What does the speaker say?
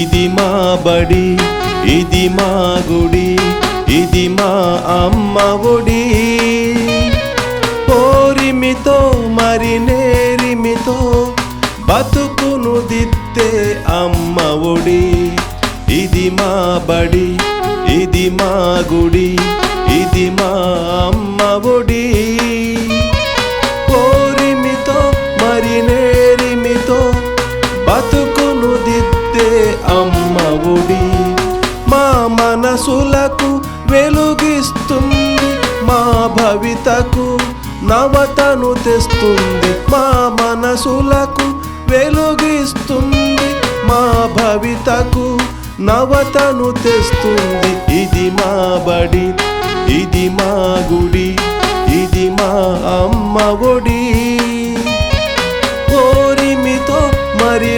ఇది మా బడి, ఇది మా గుడి, ఇది మా అమ్మ ఒడి. పోరిమితో మరి నేరిమితో బతుకును దిద్దే అమ్మ ఒడి. ఇది మా బడి, ఇది మా గుడి, ఇది మా అమ్మ ఒడి. పోరిమితో మరి నేరిమితో బతుకును దిద్దే అమ్మ ఒడి. మా మనసులకు వెలుగిస్తుంది, మా భవితకు నవతను తెస్తుంది. మా మనసులకు వెలుగిస్తుంది, మా భవితకు నవతను తెస్తుంది. ఇది మా బడి, ఇది మా గుడి, ఇది మా అమ్మ ఒడి. పోరిమితో మరి